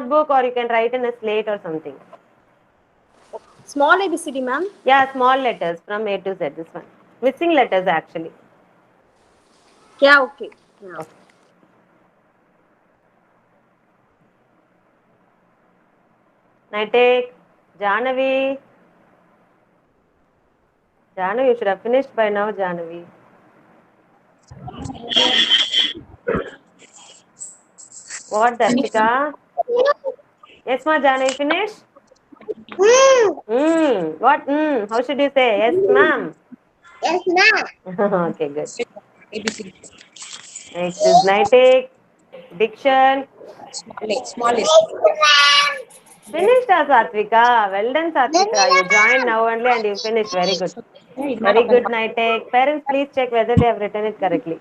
notebook or you can write in a slate or something. Small ABCD, ma'am. Yeah, small letters from A to Z. This one. Missing letters actually. Yeah, okay. Yeah. Okay. Naitik, Jahnavi. Jahnavi, you should have finished by now, Jahnavi. What, Darshika? Yes, ma, Jahnavi, finish? What? How should you say? Yes, ma'am. Yes, ma'am. Okay, good. ABCD. Next is Naitik. Diction. Small. Finished, Satvika. Well done, Satvika. You joined now only and you finished. Very good. Very good, Naitek. Parents, please check whether they have written it correctly.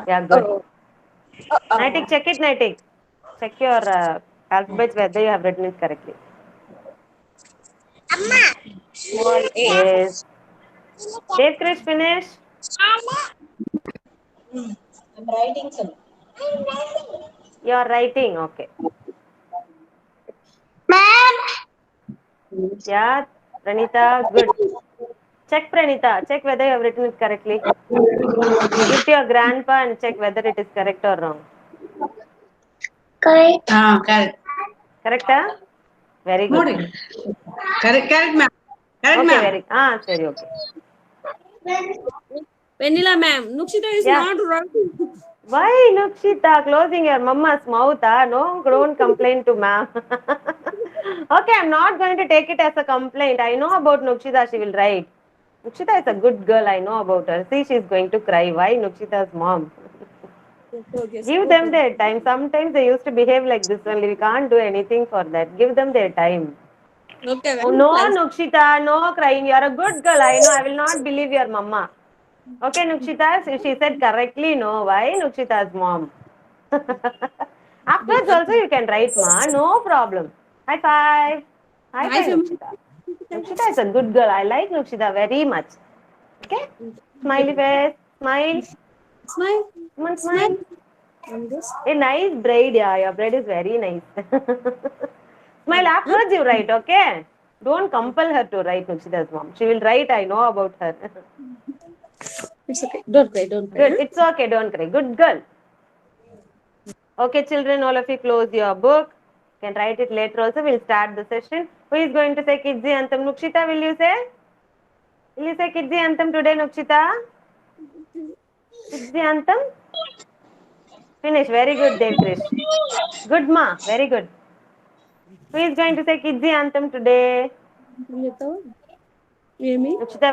Yeah, good. Naitek, check it, Naitek. Check your alphabets whether you have written it correctly. Small A. Yes. Dev Krish, finish. I'm writing some. You are writing. Okay. Ma'am. Yeah, Pranita, good. Check, Pranita. Check whether you have written it correctly. Give to your grandpa and check whether it is correct or wrong. Correct. Correct. Correct, huh? Very good. Correct, ma'am. Correct, Okay, ma'am. very. Sorry, okay. Vanilla, ma'am. Nukshita is Yeah. not writing. Why, Nukshita, closing your mama's mouth? No, don't complain to ma'am. Okay, I'm not going to take it as a complaint. I know about Nukshita, she will write. Nukshita is a good girl, I know about her. See, she's going to cry. Why Nukshita's mom? Give them their time. Sometimes they used to behave like this only. We can't do anything for that. Give them their time. Okay, Oh, no, Nukshita, no crying. You're a good girl. I know. I will not believe your mama. Okay, Nukshita, she said correctly. No, why Nukshita's mom? Afterwards also you can write, ma. No problem. High five. High five, Nukshita. Nukshita is a good girl. I like Nukshita very much. Okay? Smiley face. Smile. Smile. Come on, smile. A nice braid, yeah. Your braid is very nice. Smile afterwards you write, okay? Don't compel her to write Nukshita's mom. She will write, I know about her. It's okay. Don't cry. Don't cry. Good. Huh? It's okay. Don't cry. Good girl. Okay, children, all of you close your book. You can write it later also. We'll start the session. Who is going to say Kidzi Antam? Nukshita, will you say? Will you say Kidzi Antam today, Nukshita? Kidzi Antam? Finish. Very good, Dev Krish. Good, ma. Very good. Who is going to say Kidzi Antam today? Nukshita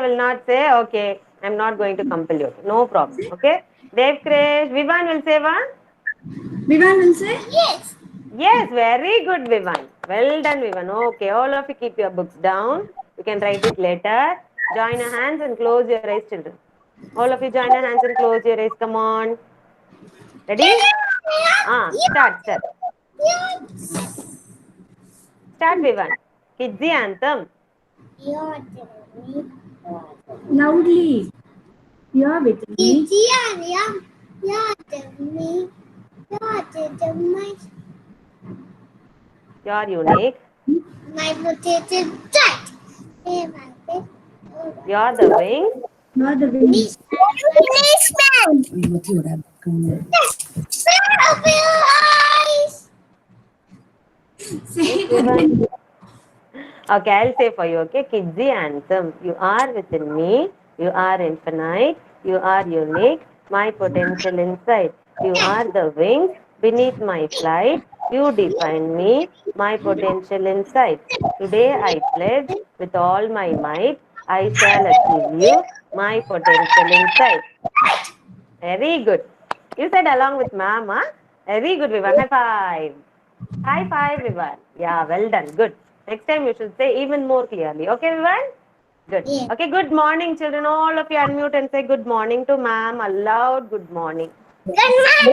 will not say, okay, I'm not going to compel you. No problem. Okay? Dev Krish. Vivan will say one? Vivan will say? Yes. Yes, very good, Vivan. Well done, Vivan. Okay, all of you keep your books down. You can write it later. Join your hands and close your eyes, children. All of you join your hands and close your eyes. Come on. Ready? Start. Start, Vivan. Kidzi Anthem. Loudly. You are with me. You're unique. My potato tight. You're the wings. You are the wings. Policeman. Open your eyes. Say Vivan. Okay, I'll say for you, okay? Kidzi Anthem. You are within me. You are infinite. You are unique. My potential inside. You are the wings beneath my flight. You define me. My potential inside. Today I pledge with all my might. I shall achieve you. My potential inside. Very good. You said along with ma'am, huh? Very good, Vivan. High five. High five, Vivan. Yeah, well done. Good. Next time you should say even more clearly. Okay, Vivan? Good. Yeah. Okay, good morning, children. All of you unmute and say good morning to ma'am. Aloud, good morning. Good morning.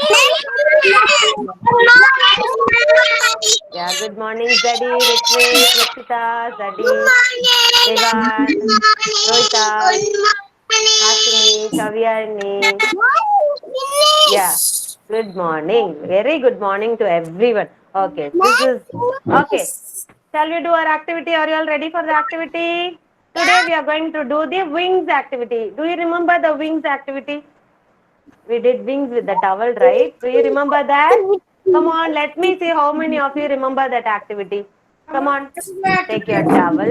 Yeah, good morning, Zadi, Ritvik, Nikita, Zadi, Vivan, Rohita, Hasini, Kavyani. Yeah. Good morning. Very good morning to everyone. Okay, this is okay. Shall we do our activity? Are you all ready for the activity? Today we are going to do the wings activity. Do you remember the wings activity? We did wings with the towel, right? Do you remember that? Come on, let me see how many of you remember that activity. Come on, take your towel.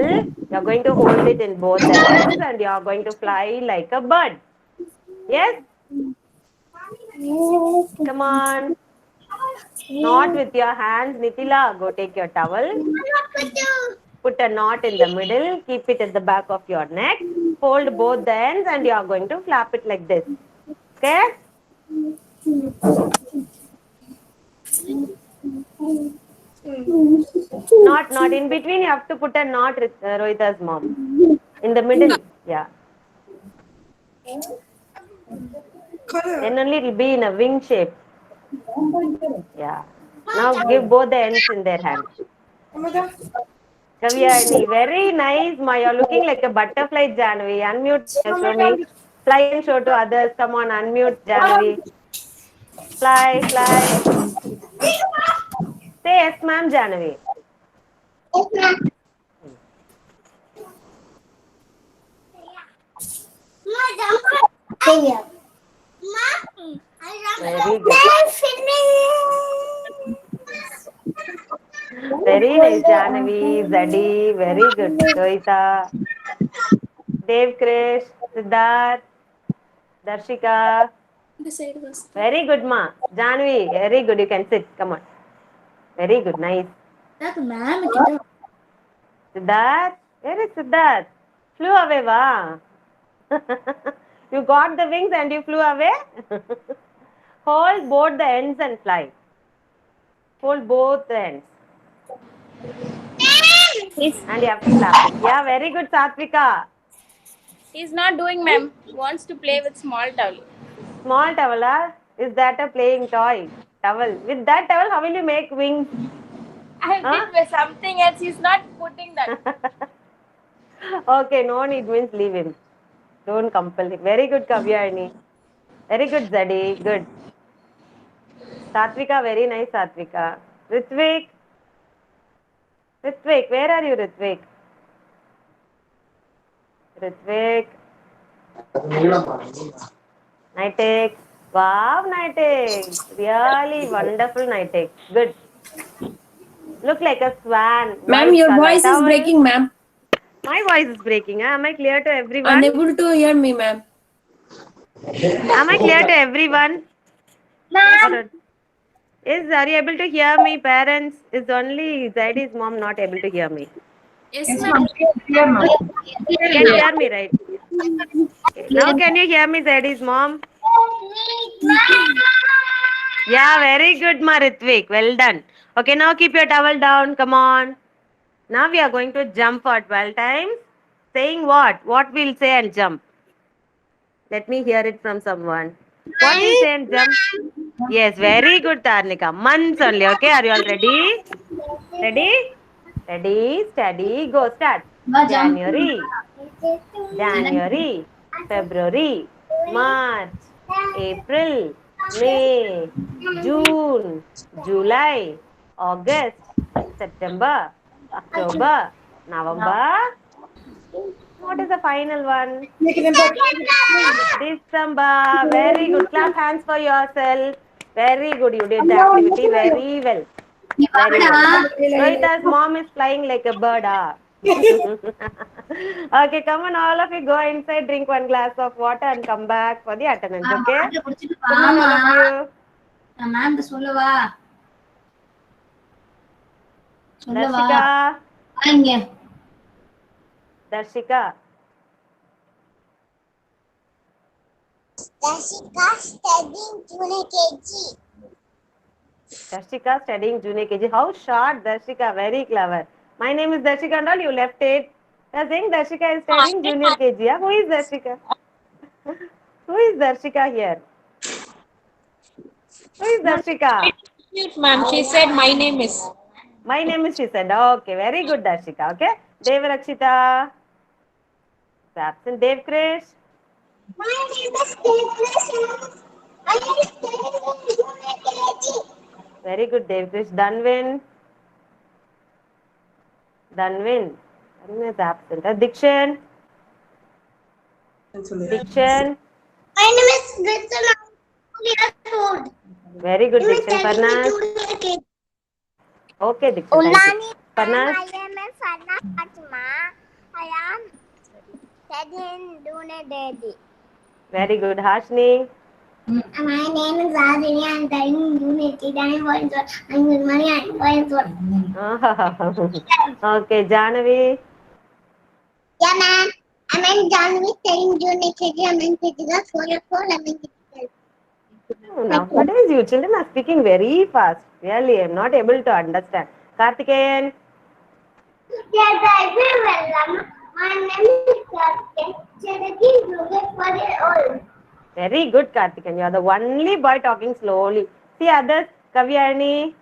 You're going to hold it in both ends and you're going to fly like a bird. Yes? Come on. Not with your hands, Nitila. Go take your towel. Put a knot in the middle. Keep it at the back of your neck. Hold both the ends and you are going to flap it like this. Okay? Not in between. You have to put a knot, Rohita's mom. In the middle. Yeah. Then only it will be in a wing shape. Yeah. Now give both the ends in their hand. Kavyani, very nice, Ma. You're looking like a butterfly, Janvi. Unmute, show me. Fly and show to others. Come on, unmute, Janvi. Fly, fly. Say yes, ma'am, Janvi. Very good. Very nice, Janavi, Zadi. Very good. Rohita, Dev Krish, Siddharth, Darshika. Very good, Ma. Janvi, very good. You can sit. Come on. Very good. Nice. Siddharth, where is Siddharth? Flew away, va? You got the wings and you flew away? Hold both the ends and fly. Hold both the ends. And you have to flap it. Yeah, very good, Satvika. He's not doing, ma'am. Wants to play with small towel. Small towel, huh? Is that a playing toy? Towel. With that towel, how will you make wings? I did with something else. He's not putting that. Okay, no need means leave him. Don't compel him. Very good, Kavyani. Very good, Zadi. Good. Satvika, very nice, Satvika. Ritvik. Ritvik, where are you, Ritvik? Ritvik. Nitek. Wow, Nitek. Really wonderful, Nitek. Good. Look like a swan. Ma'am, White your color voice is towel. breaking, ma'am. My voice is breaking. Am I clear to everyone? Unable to hear me, ma'am. Am I clear to everyone? Or- are you able to hear me, parents? Is only Zaidi's mom not able to hear me? Yes, ma'am. Can hear me, right? Okay. Now can you hear me, Zaidi's mom? Yeah, very good, Maritvik. Well done. Okay, now keep your towel down. Come on. Now we are going to jump for 12 times. Saying what? What we'll say and jump. Let me hear it from someone. What we'll say and jump? Yes, very good, Tarnika. Months only. Okay, are you all ready? Ready? Ready, steady, go. Start. January, January, February, March, April, May, June, July, August, September, October, November. What is the final one? December. Very good. Clap hands for yourself. Very good. You did the activity very well. Very well. Rohita's mom is flying like a bird. Ah. Okay, come on, all of you go inside, drink one glass of water and come back for the attendance, okay? Come on, all of you. Darshika. Darshika. Jessica studying junior KG. Darshika studying junior KG. How short, Darshika. Very clever. My name is Darshika and all. You left it. You're saying Darshika is studying junior KG. Yeah? Who is Darshika? Who is Darshika here? Who is Darshika? Mute, ma'am. She said my name is. My name is, she said. Okay, very good, Darshika. Okay. Devarakshita. Absent. Dev Krish. My name is Devakrishna. My name is studying in junior KG. Very good, Devkrish. Danvin. Danvin. Danvin is absent. Dikshan. Dikshan. My name is Gretchen. I'm 2 years old. Very good, I'm Dikshan. studying in Parnas. junior KG. Okay, Dikshan. Thank you. Parnas. My name is Farna Fatima. I am studying in junior KG. Very good, Hashni. My name is Azini. I'm studying in junior KG. I'm going to. I'm good morning. I'm going to. Okay, Janavi. Yeah, ma'am. I'm in Janvi studying junior KG. I'm in physical 4 years old. I'm in physical. Nowadays, you children are speaking very fast. Really, I'm not able to understand. Karthikeyan. Yes, I will welcome. My name is Karthik. Studying junior 4 years old. Very good, Karthikeyan. You are the only boy talking slowly. See others. Kavyani.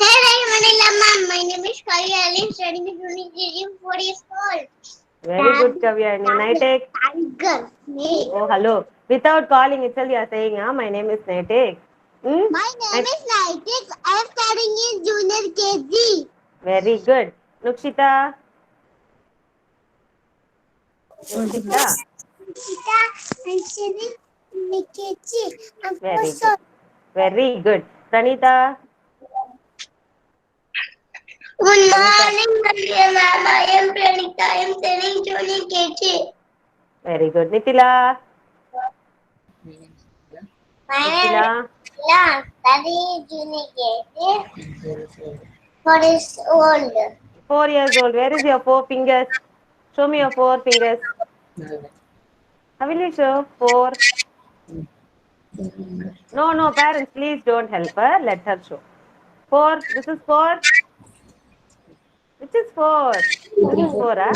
Hey, Manila, ma'am. My name is Kari. I'm studying in junior KG. 4 years old. Very good, Kavyani. Naitek. Tiger. Snake. Oh, hello. Without calling itself, you are saying, my name is Naitek. Hmm? My name is Naitik. I'm studying in junior KG. Very good. Nukshita. Nukshita. I'm studying in KG. I'm Very good. Very good. Pranita. Good morning, ma'am. I am Pranita. I am studying junior KG. Very good. Nitila. My name Nitila. is Lila. Studying junior KG. 4 years old. 4 years old. Where is your 4 fingers? Show me your 4 fingers. How will you show? 4. No, parents, please don't help her. Let her show. 4. This is 4. Which is 4? This is 4, huh?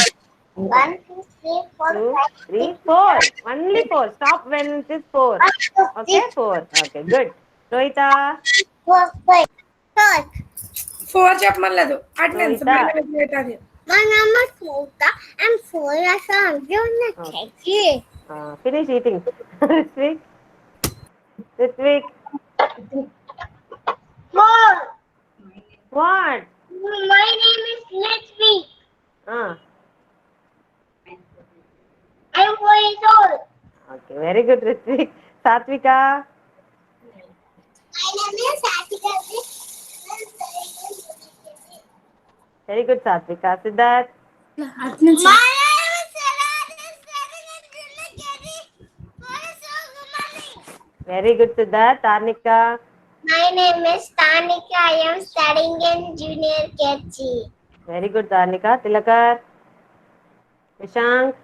1, 2, 3, 4, 2, 5, 3, 6, 4. 7, Only 4. Stop when it is 4. 1, 2, Okay, 3, 4. Okay, good. Rohita. 4, 5. 4. 4 చెప్పమలేదు attendance Rohita. Manage My name is Mota. I'm 4 years old. Junior KG. Finish eating. Ritwik. Ritwik. More. What? My name is Leslie. I'm 4 years old. Okay, very good, Ritwik. Satvika. My name is Satika. Very good, Satvika. Siddharth. Attendance. My name is Sarah. I'm studying in junior KG. 4 years old. Good morning. Very good, Siddharth. Tarnika. My name is Tanika. I am studying in junior KG. Very good, Tarnika. Tilakar. Vishank.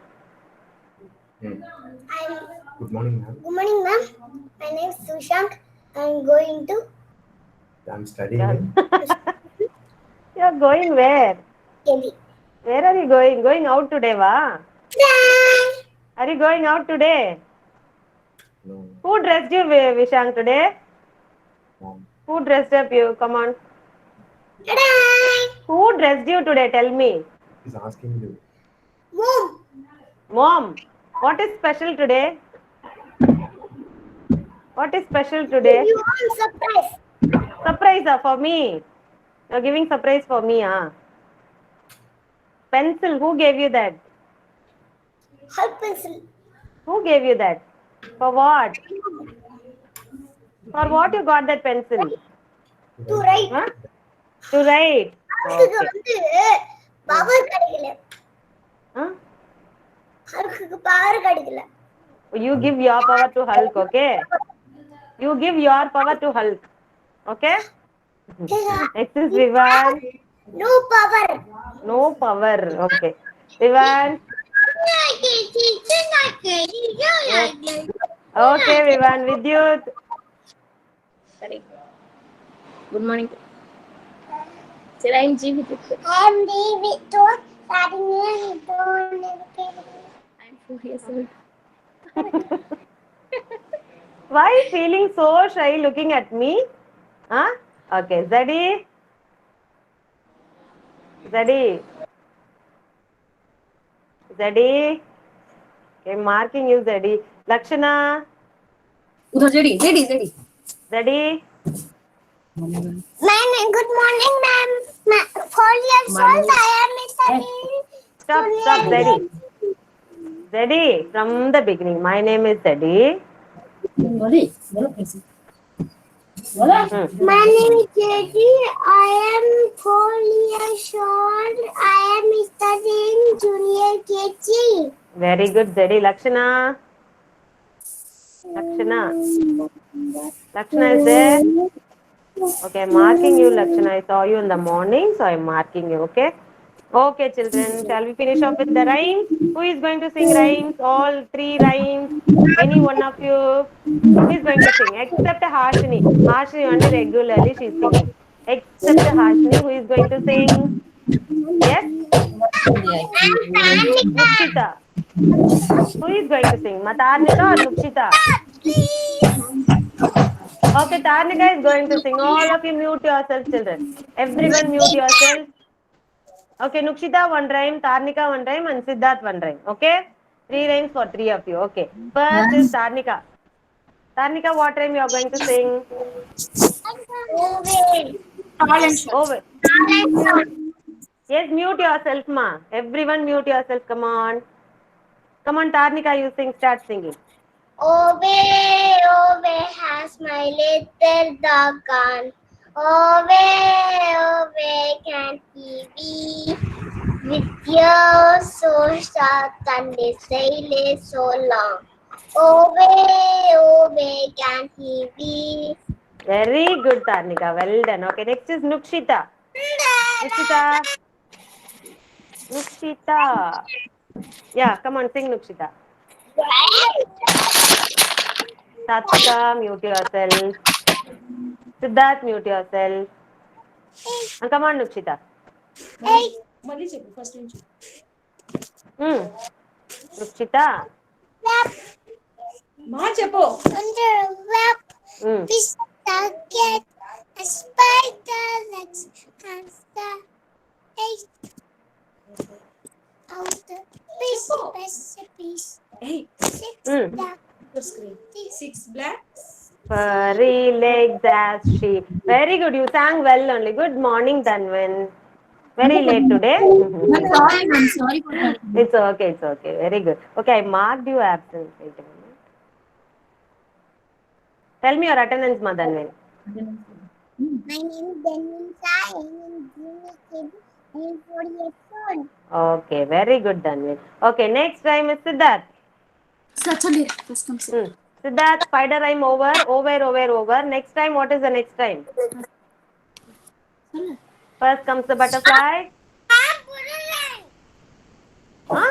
Good morning, ma'am. Good morning, ma'am. My name is Sushank. I'm going to. I'm studying in You are going where? KG. Where are you going? Going out today, va? Are you going out today? no, Who dressed you, Vishank, today? mom. Who dressed up you? Come on. Ta-da! Who dressed you today? Tell me. He's asking you. Mom. Mom, what is special today? What is special today? You want surprise? Surprise for me. You're giving surprise for me, Pencil, who gave you that? Her pencil. Who gave you that? For what? For what you got that pencil? To write. Huh? To write. அதுக்கு Okay. வந்து power கிடைக்கல. Huh? அதுக்கு power கிடைக்கல. You give your power to Hulk, okay? You give your power to Hulk. Okay? Next is Vivan. No power. No power. Okay. Vivan. Okay, Vivan. Vidyut. Good morning. Sir, I'm G with you. I'm David. Starting I'm 4 years old. Why feeling so shy looking at me? Huh? Okay, Zadi. Zadi. Zadi. Okay, marking you, Zadi. Lakshana. उधर JD JD JD Ready? Good morning, ma'am. 4 years old. I am studying. Stop, Zeddy. Zeddy, from the beginning. My name is Zeddy. बोली बोलो कैसे My name is Jyoti. I am 4 years old. I am studying junior KG. Very good, Zeddy. Lakshana. Lakshana is there? Okay, I'm marking you, Lakshana. I saw you in the morning, so I'm marking you, okay? Okay, children, shall we finish off with the rhymes? Who is going to sing rhymes? All 3 rhymes? Any one of you? Who is going to sing? Except Harshini. Harshini only regularly she is singing. Except Harshini, who is going to sing? Yes? Nukshita. Who is going to sing? Matarnika or Nukshita? Okay, Tarnika is going to sing. All of you mute yourself, children. Everyone mute yourself. Okay, Nukshita one rhyme, Tarnika one rhyme, and Siddharth one rhyme. Okay? 3 rhymes for 3 of you. Okay. First is Tarnika. Tarnika, what rhyme you are going to sing? Over. Yes, mute yourself, ma. Everyone mute yourself. Come on. Come on, Tarnika, you sing. Start singing. Obey, obey, has my little dog gone. Obey, obey, can he be with you so short and his sail is so long? Obey, obey, can he be? Very good, Tarnika. Well done. Okay, next is Nukshita. Nukshita. Yeah, come on, sing Nukshita. Satvika, mute yourself. Siddharth, mute yourself. And come on, Nukshita. मళ్ళీ చెప్పు first నుంచి Nukshita. మా చెప్పు Under a web, fish get a spider legs and the eight out the fish recipes. hey 6 duck, the screen 6 blacks Furry legs as sheep. Very good. You sang well only. Good morning, Dhanvan. Very late today. I'm sorry for that. It's okay. It's okay. Very good. Okay, I marked you absent. Wait a minute. Tell me your attendance, Madanvan. My name is Danisha. I am in junior KG. I am 4 years old. Okay, very good, Dhanvan. Okay, next time is Siddharth. Saturday. First comes Siddharth, spider rhyme over. Over. Next time, what is the next time? First comes the butterfly. Huh?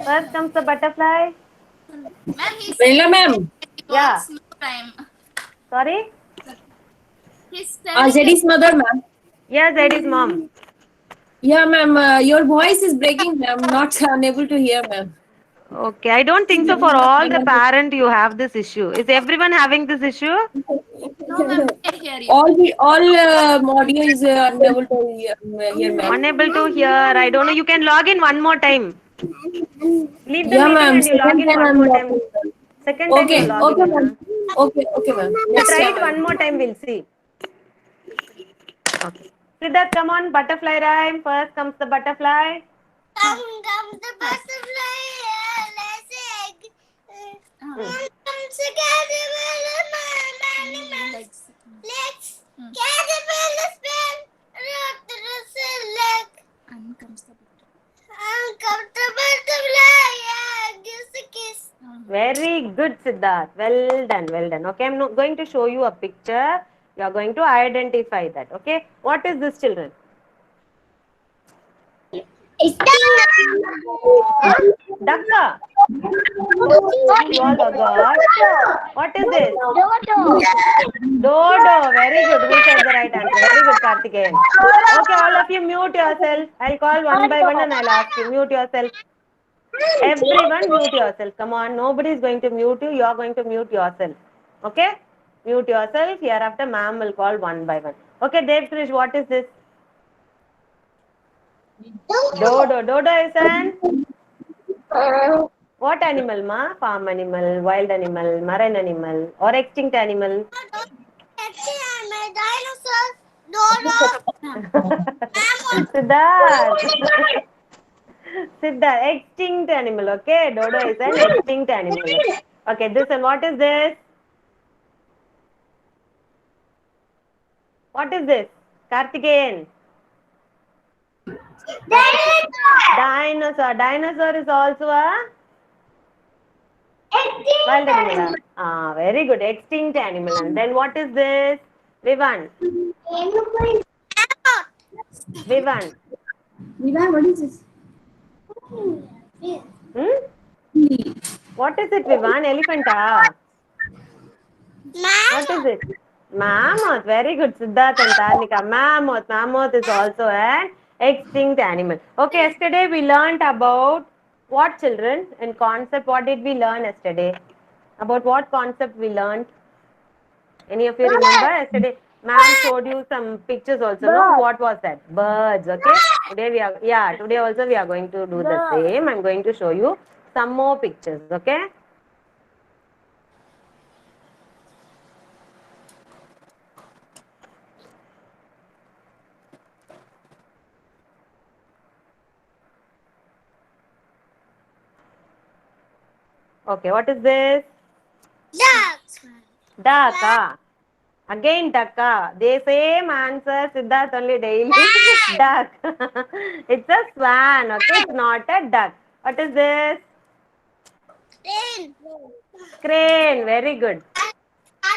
First comes the butterfly. Leila ma'am Yeah. Sorry? Zeddy's mother ma'am Yes, that is mom. yeah ma'am your voice is breaking ma'am not unable to hear ma'am Okay, I don't think so. For all the parent, you have this issue. Is everyone having this issue? all audio is unable to hear ma'am Unable to hear. I don't know. You can log in one more time. Leave the yeah meeting ma'am and you log in second time one I'm more time. logging. Second time Okay, you log okay, in. ma'am. Okay, ma'am. So Next try time, it ma'am. one more time. We'll see. Okay. Siddharth, come on. Butterfly rhyme. First comes the butterfly. Come the butterfly, let's egg. Comes the caterpillar, legs. Caterpillar spin, rock the leg. And comes the butterfly, gives a kiss. Very good, Siddharth. Well done. Okay, I'm going to show you a picture. You are going to identify that. Okay. What is this, children? It's Ducka. You all forgot. What is this? Dodo. Very good. Who said the right answer? Very good, Karthikeyan. Okay, all of you mute yourself. I'll call one by one and I'll ask you. Mute yourself. Everyone mute yourself. Come on. Nobody is going to mute you. You are going to mute yourself. Okay? Mute yourself. Hereafter, ma'am will call one by one. Okay, Dev Krish, what is this? Dodo. Dodo is an? What animal, ma? Farm animal, wild animal, marine animal, or extinct animal? Dinosaurs. Dodo. Siddharth. Siddharth, extinct animal, okay? Dodo is an extinct animal. Okay, this one, what is this? What is this? Karthikeyan. Dinosaur. Dinosaur is also a wild animal. Ah, very good. Extinct animal. And then what is this? Vivan. Vivan. Vivan, what is this? Hmm? What is it, Vivan? Elephant, ah? What is it? Mammoth. Very good, Siddharth and Tarnika. Mammoth. Mammoth is also an extinct animal. Okay, yesterday we learnt about what, children? In concept, what did we learn yesterday? About what concept we learnt? Any of you remember? Yesterday, ma'am showed you some pictures also. No? What was that? Birds. Okay. Today we are, today also we are going to do the same. I'm going to show you some more pictures. Okay. Okay, what is this? Duck. Again duck. The same answer, Siddharth, only daily. Duck. It's a swan. Okay, it's not a duck. What is this? Crane. Very good.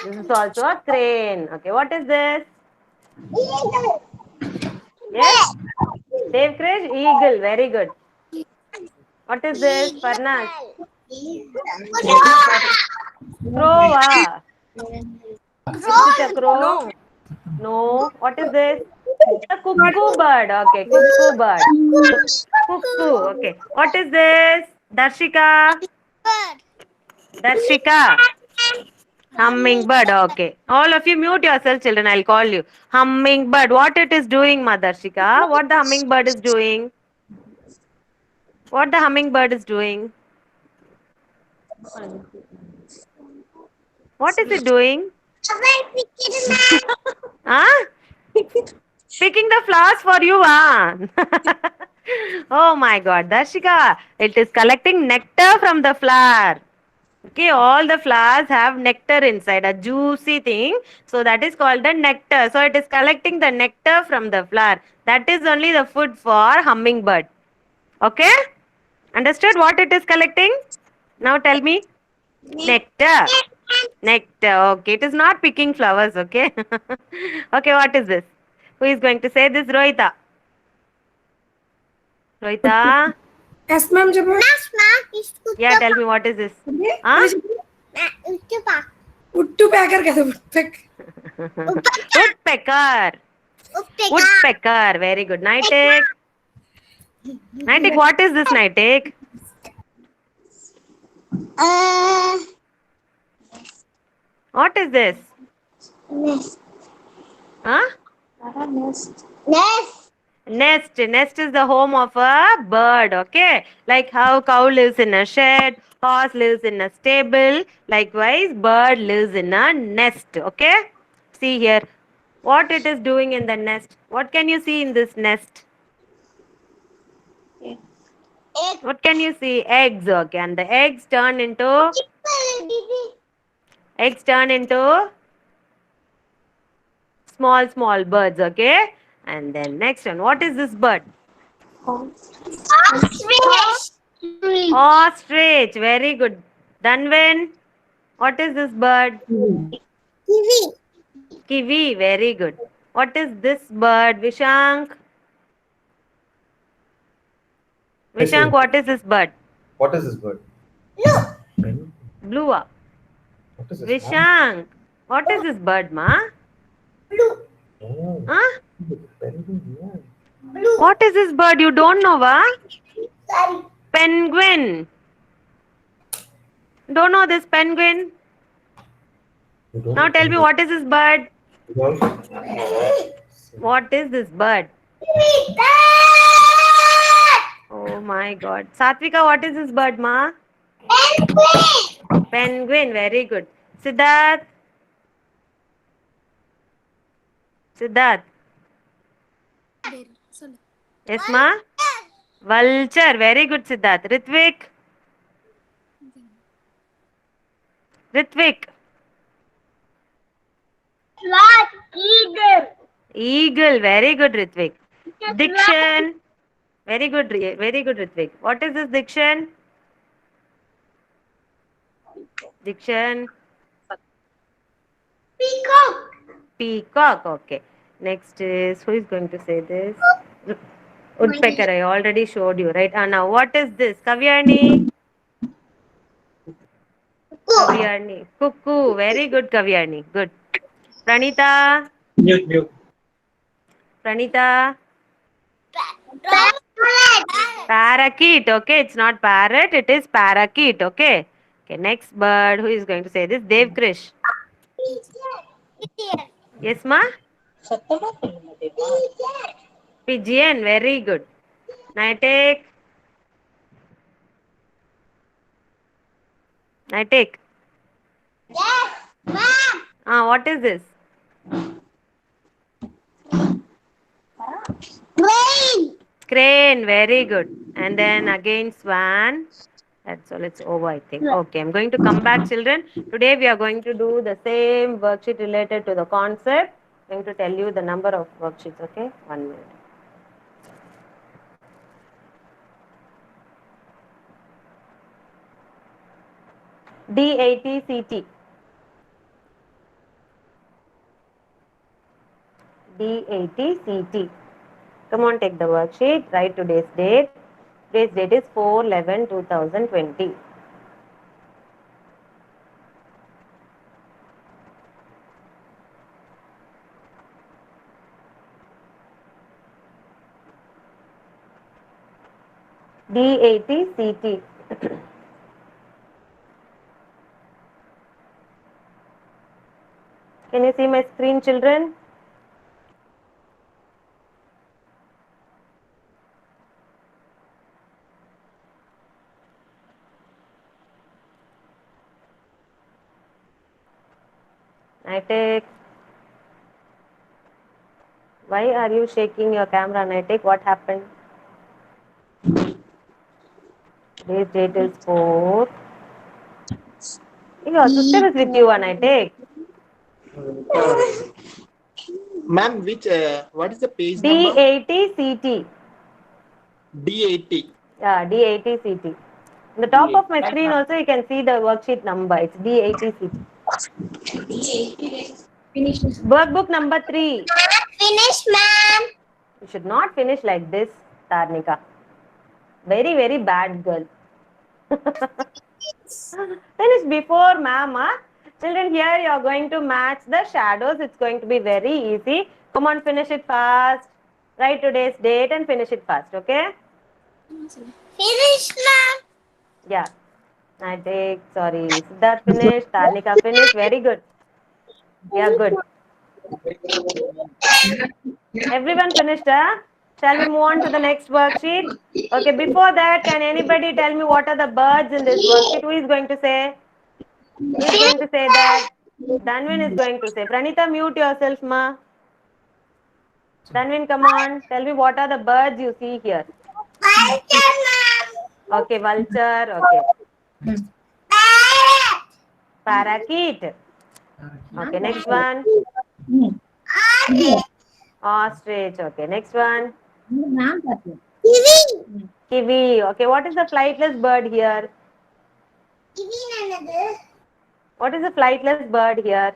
This is also a crane. Okay, what is this? Yes? Dave Krish? Eagle. Very good. What is this? Parnas? Crow. Is it a crow? No. What is this? It's a cuckoo bird. Okay, cuckoo bird. Cuckoo. Okay. What is this? Darshika. Darshika. Hummingbird. Okay. All of you mute yourself, children. I'll call you. Hummingbird. What it is doing, Madarshika? What the hummingbird is doing? What the hummingbird is doing? What is it doing? Huh? Picking the flowers for you, huh? Oh my God, Darshika, it is collecting nectar from the flower. Okay, all the flowers have nectar inside, a juicy thing. So that is called the nectar. So it is collecting the nectar from the flower. That is only the food for hummingbird. Okay? Understood what it is collecting? Now tell me. Nectar. Nectar. Okay, it is not picking flowers. Okay. Okay, what is this? Who is going to say this? Rohita. Rohita. Yes, ma'am. Yeah, tell me what is this? Huh? Woodpecker kada woodpecker. Woodpecker. Woodpecker. Very good. Nightek. Nightek, what is this, Nightek? What is this? Huh? Nest. Nest is the home of a bird. Okay. Like how cow lives in a shed, horse lives in a stable. Likewise, bird lives in a nest. Okay. See here. What it is doing in the nest? What can you see in this nest? What can you see? Eggs. Okay. And the eggs turn into small birds. Okay. And then next one. What is this bird? Ostrich. Very good. Danvin. What is this bird? Kiwi. Very good. What is this bird? Vishank. Vishank, what is this bird? What is this bird? Pen? Blue. What is this? Vishank, what is this bird, ma? Oh, Huh? penguin, yeah. What is this bird? You don't know, va? Penguin. Don't know this penguin? You don't Now know tell me, penguin? what is this bird? You also- What is this bird? Oh my God. Satvika, what is this bird, ma? Penguin, very good. Siddharth. Siddharth. Yes, ma? Vulture, very good, Siddharth. Ritvik. Ritvik. Sloth. Eagle. Eagle, very good, Ritvik. Diction. Very good, very good, Ritvik. What is this diction? Diction. Peacock. Peacock, okay. Next is, who is going to say this? Woodpecker, I already showed you, right? Now, what is this? Kavyani. Kavyani. Cuckoo, very good, Kavyani. Good. Pranita. Mute, mute. Pranita. Parrot. Parakeet, okay. It's not parrot, it is parakeet, okay. Okay, next bird. Who is going to say this? Dev Krish. Yes, ma? Pigeon, very good. Nightek. Nightek. Yes, ma'am. What is this? Crane. Crane, very good. And then again swan. That's all, it's over, I think. Okay, I'm going to come back, children. Today we are going to do the same worksheet related to the concept. I'm going to tell you the number of worksheets, okay? 1 minute. D80CT. D80CT. Come on, take the worksheet. Write today's date. Today's date is 4/11/2020. D80CT. Can you see my screen, children? Nightek. Why are you shaking your camera, Nightek? What happened? Today's date is 4. Your sister is with you, Nightek. Ma'am, what is the page number? D80CT. D80. Yeah, D80CT. In the top of my screen also you can see the worksheet number. It's D80CT. Workbook number 3. Finish, ma'am. You should not finish like this, Tarnika. Very, very bad girl. Finish before ma'am. Children, here you are going to match the shadows. It's going to be very easy. Come on, finish it fast. Write today's date and finish it fast, okay? Finish, ma'am. Yeah. I take, sorry. Siddharth finished. Tarnika finished. Very good. Yeah, good. Everyone finished, huh? Shall we move on to the next worksheet? Okay, before that, can anybody tell me what are the birds in this worksheet? Who is going to say? Who is going to say that? Danvin is going to say. Pranita, mute yourself, ma. Danvin, come on. Tell me what are the birds you see here. Vulture, ma'am. Okay, vulture. Okay. Parrot. Parakeet. Okay, next one. Ostrich. Okay, next one. Kiwi. Kiwi. Okay, what is the flightless bird here? Kiwi another. What is the flightless bird here?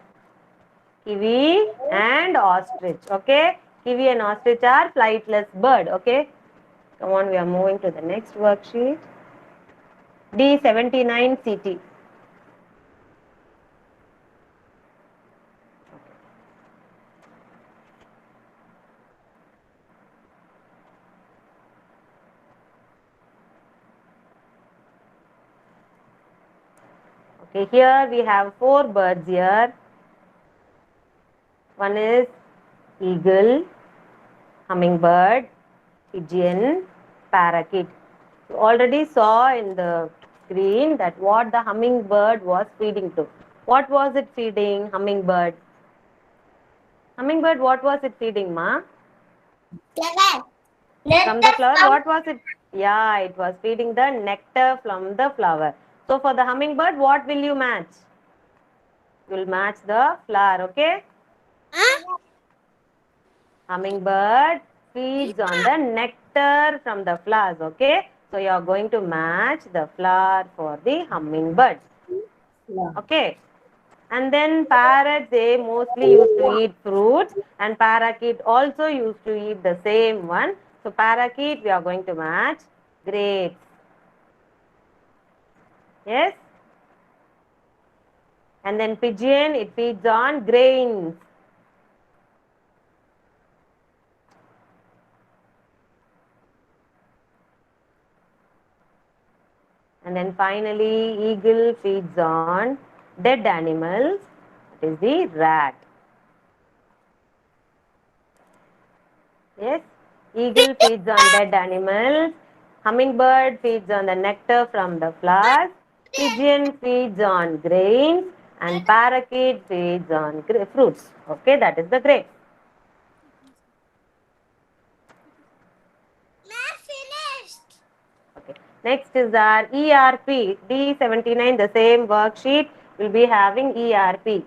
Kiwi and ostrich. Okay, kiwi and ostrich are flightless bird. Okay, come on, we are moving to the next worksheet. D79CT. Okay, here we have 4 birds here. One is eagle, hummingbird, pigeon, parakeet. You already saw in the screen that what the hummingbird was feeding to. What was it feeding, hummingbird? Hummingbird, what was it feeding, ma? Flower. From the flower, what was it? Yeah, it was feeding the nectar from the flower. So for the hummingbird, what will you match? You will match the flower, okay? Hummingbird feeds on the nectar from the flowers, okay? So you are going to match the flower for the hummingbird. Okay. And then parrots, they mostly used to eat fruits, and parakeet also used to eat the same one. So parakeet, we are going to match grapes. Yes? And then pigeon, it feeds on grains. And then finally, eagle feeds on dead animals. It is the rat. Yes, eagle feeds on dead animals. Hummingbird feeds on the nectar from the flowers. Pigeon feeds on grains. And parakeet feeds on fruits. Okay, that is the grape. Finished. Okay. Next is our ERP. D79, the same worksheet, will be having ERP.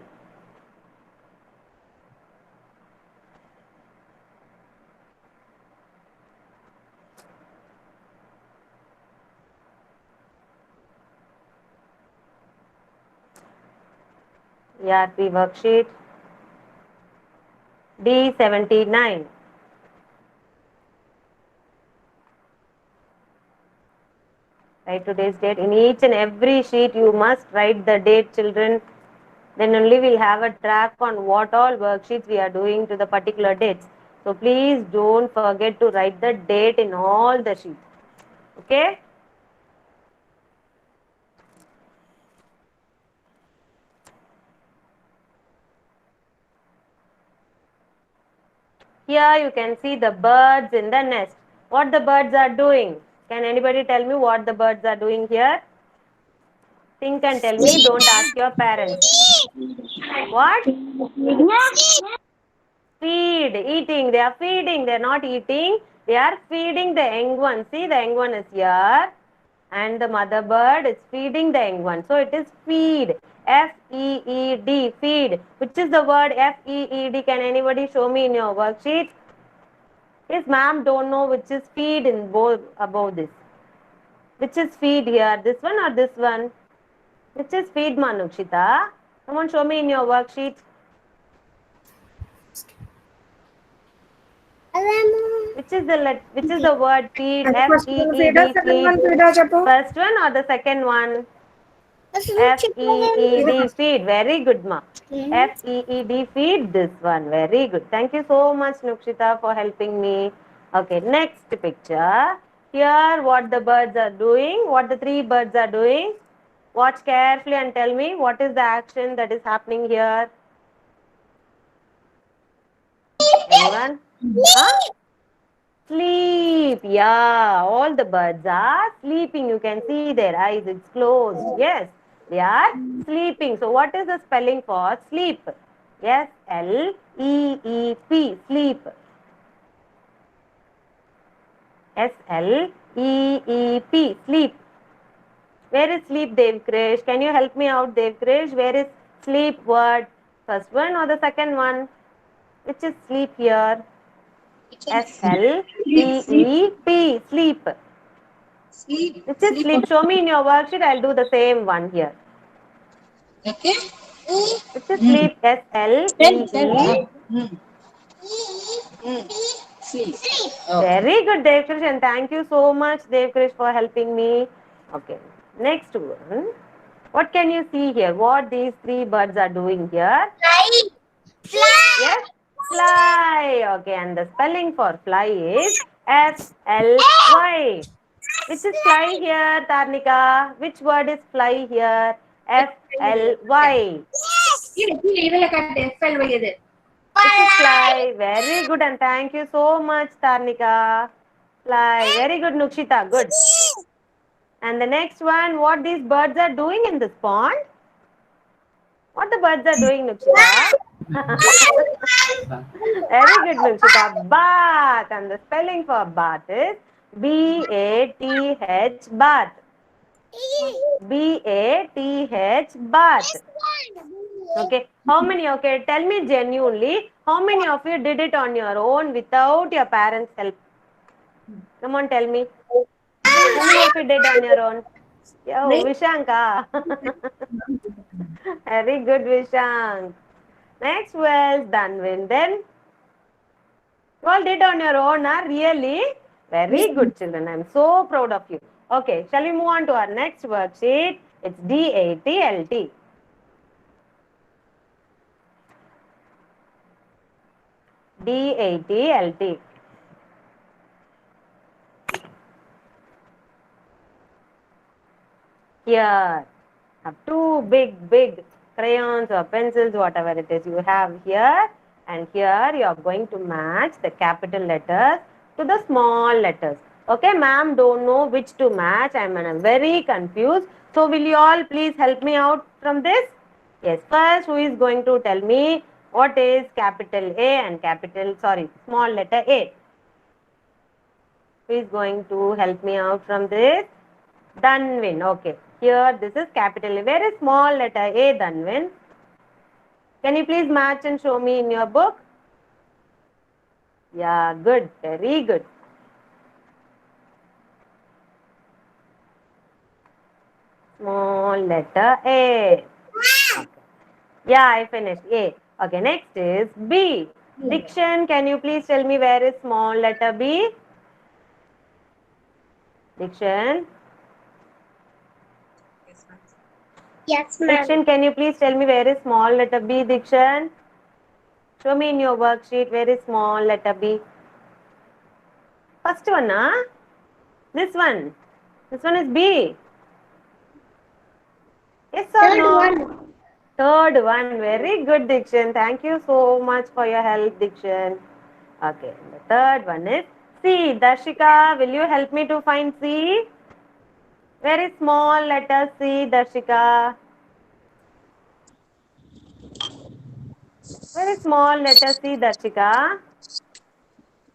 ERP worksheet D79. Write today's date. In each and every sheet, you must write the date, children. Then only we'll have a track on what all worksheets we are doing to the particular dates. So please don't forget to write the date in all the sheets. Okay? Here you can see the birds in the nest. What the birds are doing? Can anybody tell me what the birds are doing here? Think and tell me. Don't ask your parents. What? Feed, eating. They are feeding. They are not eating. They are feeding the young one. See, the young one is here. And the mother bird is feeding the young one. So it is feed. F-E-E-D, feed. Which is the word F-E-E-D? Can anybody show me in your worksheet? Yes, ma'am, don't know which is feed in both above this. Which is feed here? This one or this one? Which is feed, Manukshita? Someone show me in your worksheet. Which is the word feed? F-E-E-D, feed. First one or the second one? F-E-E-D, feed. Very good, ma. F-E-E-D, feed, this one. Very good. Thank you so much, Nukshita, for helping me. Okay, next picture. Here, what the birds are doing, what the three birds are doing. Watch carefully and tell me what is the action that is happening here. Anyone? Huh? Sleep. Yeah, all the birds are sleeping. You can see their eyes, it's closed. Yes, they are sleeping. So what is the spelling for sleep? S-L-E-E-P, sleep. S-L-E-E-P, sleep. Where is sleep, Devkrish? Can you help me out, Devkrish? Where is sleep word? First one or the second one? Which is sleep here? S-L-E-E-P, sleep. Sleep. Which is sleep? Show me in your worksheet. I'll do the same one here. Okay. Which is sleep? S-L-E-E. Sleep. Very good, Devkrish, and thank you so much, Devkrish, for helping me. Okay, next one. What can you see here? What these three birds are doing here? Yes, fly. Okay, and the spelling for fly is F-L-Y. Which is fly here, Tarnika? Which word is fly here? F-L-Y. This is fly. Very good, and thank you so much, Tarnika. Fly. Very good, Nukshita. Good. And the next one, what these birds are doing in this pond? What the birds are doing, Nukshita? Very good, Nukshita. Bath. And the spelling for bath is B-A-T-H, bath. B-A-T-H, bath. Okay. How many? Okay. Tell me genuinely, how many of you did it on your own without your parents' help? Come on, tell me. How many of you did on your own? Yo, Vishanka. Very good, Vishank. Next was Danvin. Then you all did on your own, huh? Really? Very good, children. I'm so proud of you. Okay, shall we move on to our next worksheet? It's DATLT. DATLT. Here, have two big crayons or pencils, whatever it is you have here. And here you are going to match the capital letters to the small letters. Okay, ma'am, don't know which to match. I'm very confused. So will you all please help me out from this? Yes, first who is going to tell me what is capital A and small letter A? Who is going to help me out from this? Danvin. Okay, here this is capital A. Where is small letter A, Danvin? Can you please match and show me in your book? Yeah, good. Very good. Small letter A. Okay. Yeah, I finished. A. Okay, next is B. Dikshan, can you please tell me where is small letter B? Dikshan. Yes, ma'am. Dikshan, can you please tell me where is small letter B, Dikshan? Show me in your worksheet where is small letter B. First one, huh? This one. This one is B. Yes or Third no? one. Third one. Very good, Dikshan. Thank you so much for your help, Dikshan. Okay. The third one is C. Darshika, will you help me to find C? Where is small letter C, Darshika? Where is small letter C, Darshika?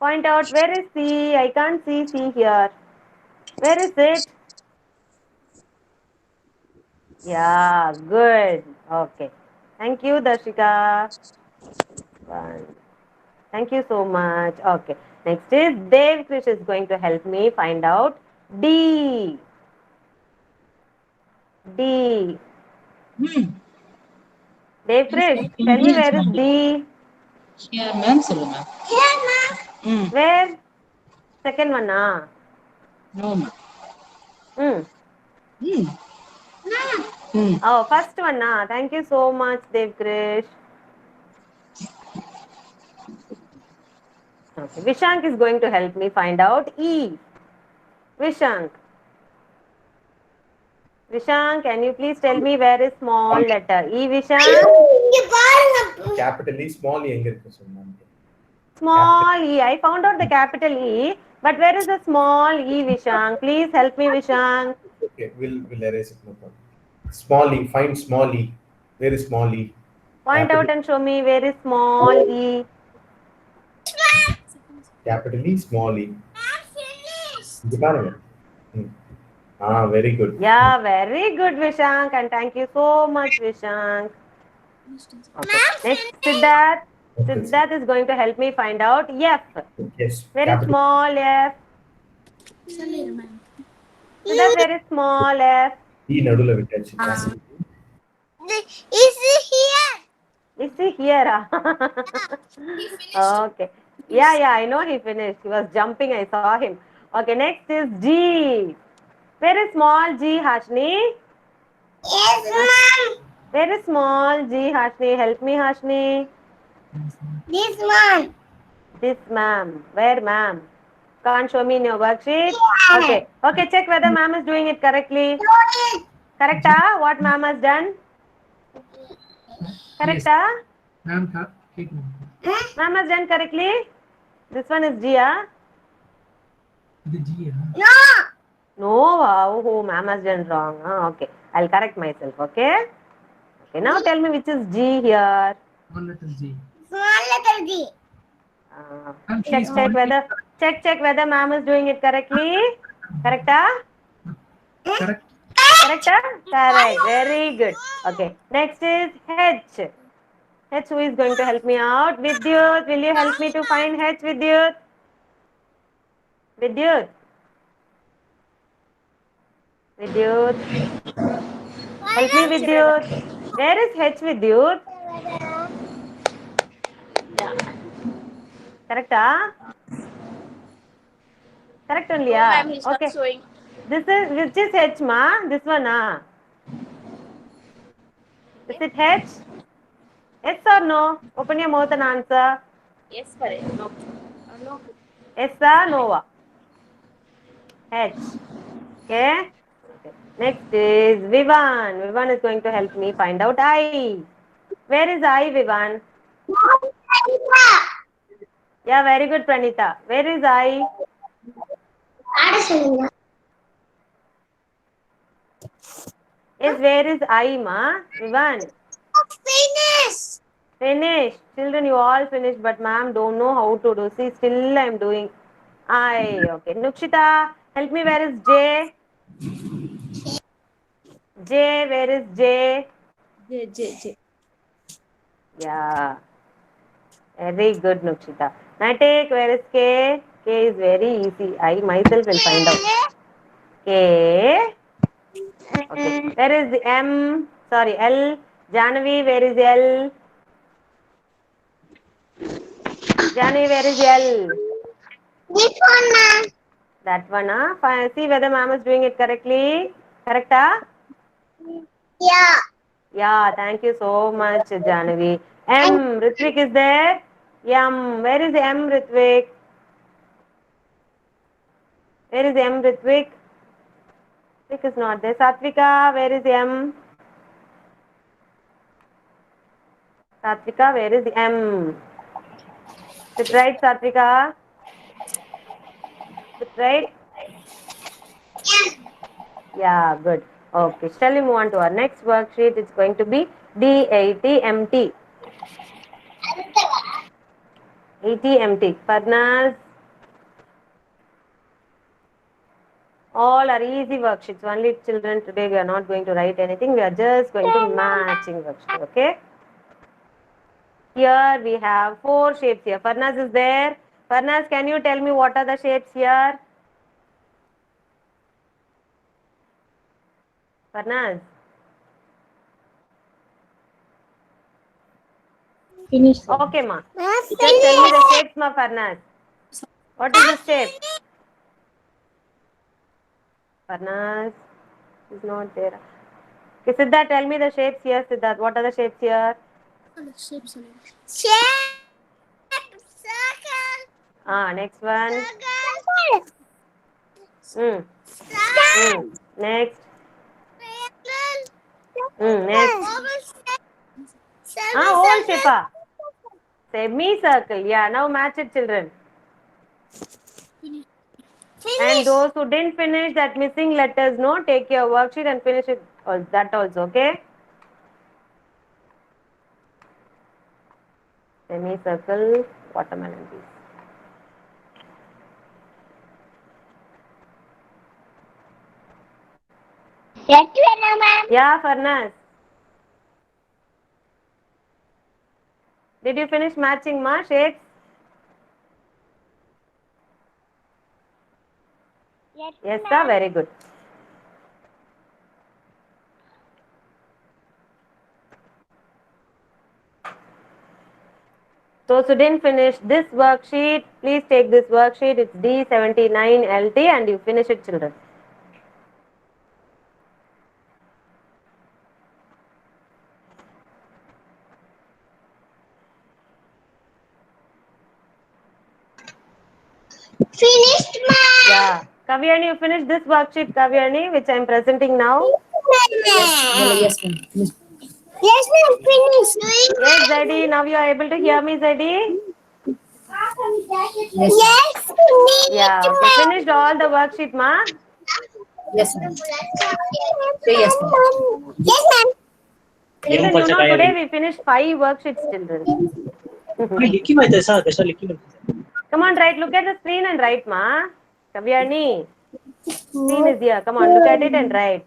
Point out, where is C? I can't see C here. Where is it? Yeah, good. Okay. Thank you, Darshika. One. Thank you so much. Okay. Next is Dev Krish is going to help me find out D. D. Dev Krish, tell me where is D? Here, ma'am, சொல்லுங்க. Where? Second one, ah. No, ma'am. Hmm. Oh, first one, ah. Thank you so much, Dev Krish. Okay. Vishank is going to help me find out E. Vishank. Vishank, can you please tell me where is small letter E, Vishank? Capital E, small E எங்க இருக்கு சொன்னாங்க. Small E. I found out the capital E, but where is the small E, Vishank? Please help me, Vishank. Okay, we'll erase it. No problem. Small E, find small E. Where is small E? Point Capital out and show me where is small E. Capital E, small E. இங்க பாருங்க. Very good. Yeah, very good, Vishank, and thank you so much, Vishank. Okay. Next, Siddharth. Siddharth is going to help me find out F. Yes. Very small F. Siddharth, very small F. E நடுவுல விட்டாச்சு. Is he here? Is he here? Okay. Yeah, I know he finished. He was jumping. I saw him. Okay, next is G. Where is small G, Hashni? Yes, ma'am. Where is small G, Hashni? Help me, Hashni. This one. This ma'am. Where ma'am? Can't show me in your worksheet? Okay. Okay, check whether ma'am is doing it correctly. Correct, what ma'am has done? Correct, Ma'am, Ma'am has done correctly? This one is G, the G, No. Nova. Oh, ma'am has done wrong. Okay, I'll correct myself. Okay. Okay. Now tell me which is G here. One letter G. Small letter G. Ma'am, she Check is check whether check whether ma'am is doing it correctly. Correct? correct. Correct? Correct. Very good. Okay. Next is H. H, who is going to help me out? Vidyut, will you help me to find H, Vidyut? Vidyut. Vidyut. Help me, Vidyut. Where is H, Vidyut? Correct? Correct only, No, ma'am, he's Okay. not showing. This is, which is H, ma? This one, Is it H? Yes or no? Open your mouth and answer. Yes, correct. No. No. Yes or no? H. Okay. Next is Vivan. Vivan is going to help me find out I. Where is I, Vivan? Yeah, very good, Pranita. Where is I? Yes, where is I, ma? Vivan. Finish. Finish. Children, you all finished, but ma'am don't know how to do. See, still I'm doing I. Okay. Nukshita, help me. Where is J? J, where is J? J. Yeah. Very good, Nukshita. Natek, where is K? K is very easy. I myself will find out. K. Okay. Where is the M? Sorry, L. Janavi, where is L? Janavi, where is L? This one, ma'am. That one, Fine. See whether ma'am is doing it correctly. Correct, Yeah. Yeah, thank you so much, Janavi. M, Ritvik is there? M, where is M, Ritvik? Where is M, Ritvik? Ritvik is not there. Satvika, where is M? Satvika, where is M? Is it right, Satvika? Is it right? Yeah, good. Okay, shall we move on to our next worksheet? It's going to be D80MT. 80MT. Parnas. All are easy worksheets. Only children, today we are not going to write anything. We are just going to matching worksheet. Okay. Here we have 4 shapes here. Farnas is there. Farnas, can you tell me what are the shapes here? Farnas. Finish. Okay, ma. Just tell me the shapes, ma, Farnas. What is the shape? Farnas is not there. Okay, Siddharth, tell me the shapes here, Siddharth. What are the shapes here? Shape. Circle. Next one. Circle. Next. Next. All shape. Semicircle. Yeah, now match it, children. And those who didn't finish that missing letters, no, take your worksheet and finish it. That also, okay? Semicircle, watermelon piece. Yeah, Farnas. Did you finish matching, ma, shapes? Yes, sir. Very good. So, who didn't finish this worksheet, please take this worksheet. It's D79LT and you finish it, children. Finished, ma'am. Yeah. Kavyani, you finished this worksheet, Kavyani, which I am presenting now. Yes, ma'am. Yes, ma'am. Finished. Yes, Zeddy. Now you are able to hear me, Zeddy? Yes, finished. Yeah. Okay. Finished all the worksheet, ma? Yes, ma'am. Say yes, ma'am. Yes, ma'am. Children, you know, today we finished 5 worksheets, children. लिखी माहिती आहे सा कशा लिखी माहिती Come on, write. Look at the screen and write, ma. Kavyani. Screen is here. Come on, look at it and write.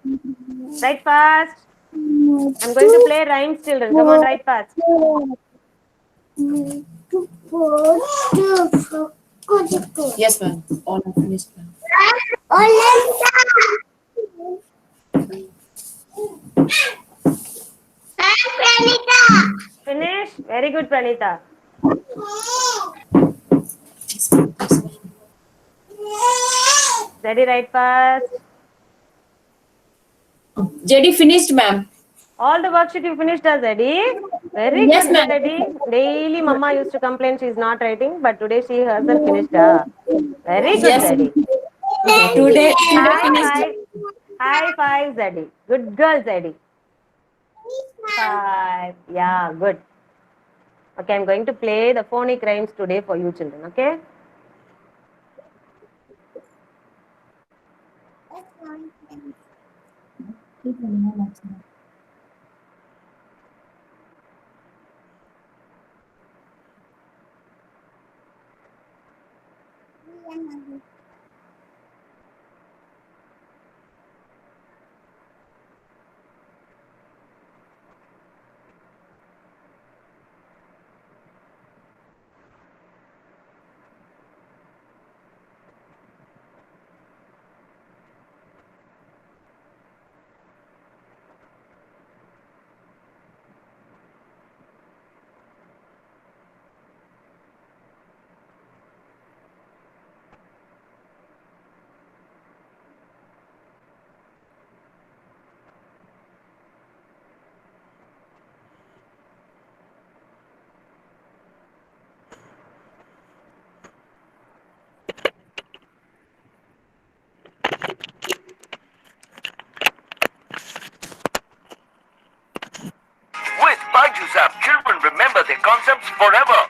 Write fast. I'm going to play rhymes, children. Come on, write fast. Yes, ma'am. All are finished, ma'am. Finish. Very good, Pranita. Ready, write fast. JD finished, ma'am. All the worksheet you finished already. Very Yes, good, ma'am. Ready. Daily, Mama used to complain she's not writing, but today she herself finished. Very good, Yes. Ready. Today High finished. five. High five, Zeddy. Good girl, Zeddy. 5. Yeah, good. Okay, I'm going to play the phonic rhymes today for you children, okay? With Byju's app, children remember their concepts forever.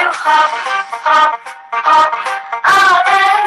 Hop, hop, all the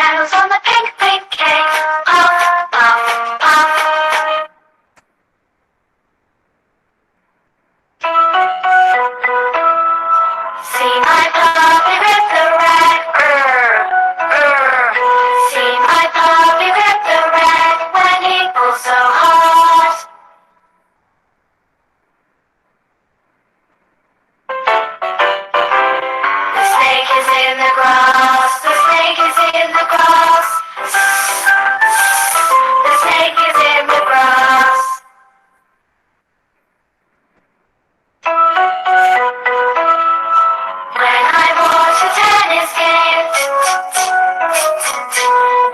candles on the pink, pink cake. Puff, puff, puff. See my puppy rip the rag. See my puppy rip the rag when he pulls so hard. The snake is in the grass. The snake is in the grass. The snake is in the grass. When I watch the tennis game,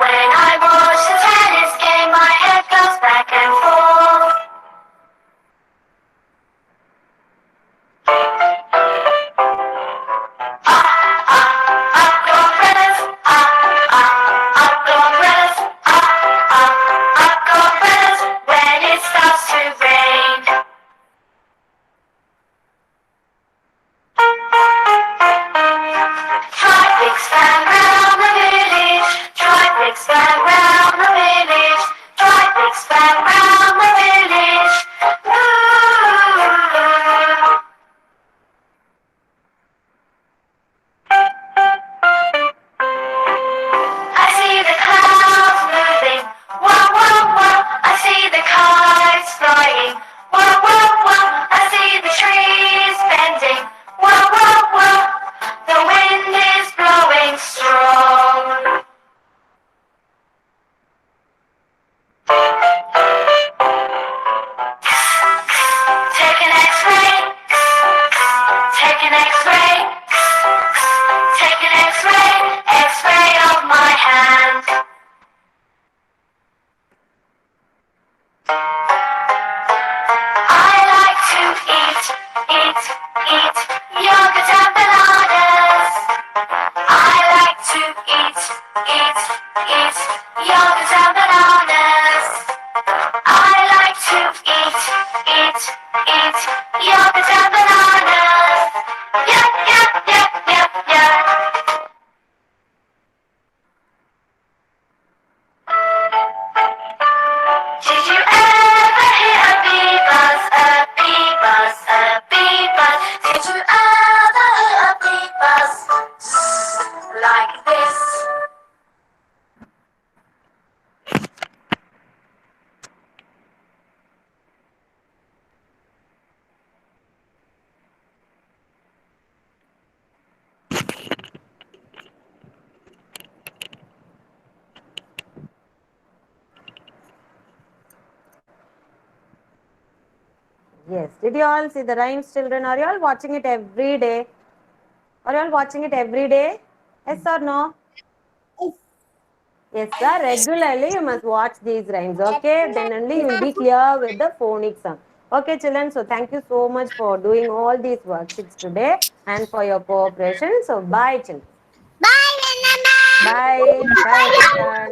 when I watch the tennis game, my head goes back and forth. Up go umbrellas, up go umbrellas, up go umbrellas, when it starts to rain. Tropics fan round the village, tropics fan round the village, tropics fan round the village. Ooh. I see the clouds moving, whoa, whoa, whoa. I see the kites flying, whoa, whoa, whoa. I see the trees bending, whoa, whoa, whoa. The wind is blowing strong. Take an X-ray, take an X-ray, take an X-ray, X-ray of my hand. I like to eat yogurt and bananas. I like to eat yogurt and bananas. I like to eat yogurt and bananas. Yep, yep, yep, yep, yep. Did you ever hear a bee buzz, a bee buzz, a bee buzz? Did you ever hear a bee buzz like this? Yes. Did you all see the rhymes, children? Are you all watching it every day? Are you all watching it every day? Yes or no? Yes, sir. Regularly you must watch these rhymes. Okay, then only you will be clear with the phonic sound. Okay, children. So thank you so much for doing all these worksheets today and for your cooperation. So bye, children. Bye, Nana. Bye. Bye, everyone.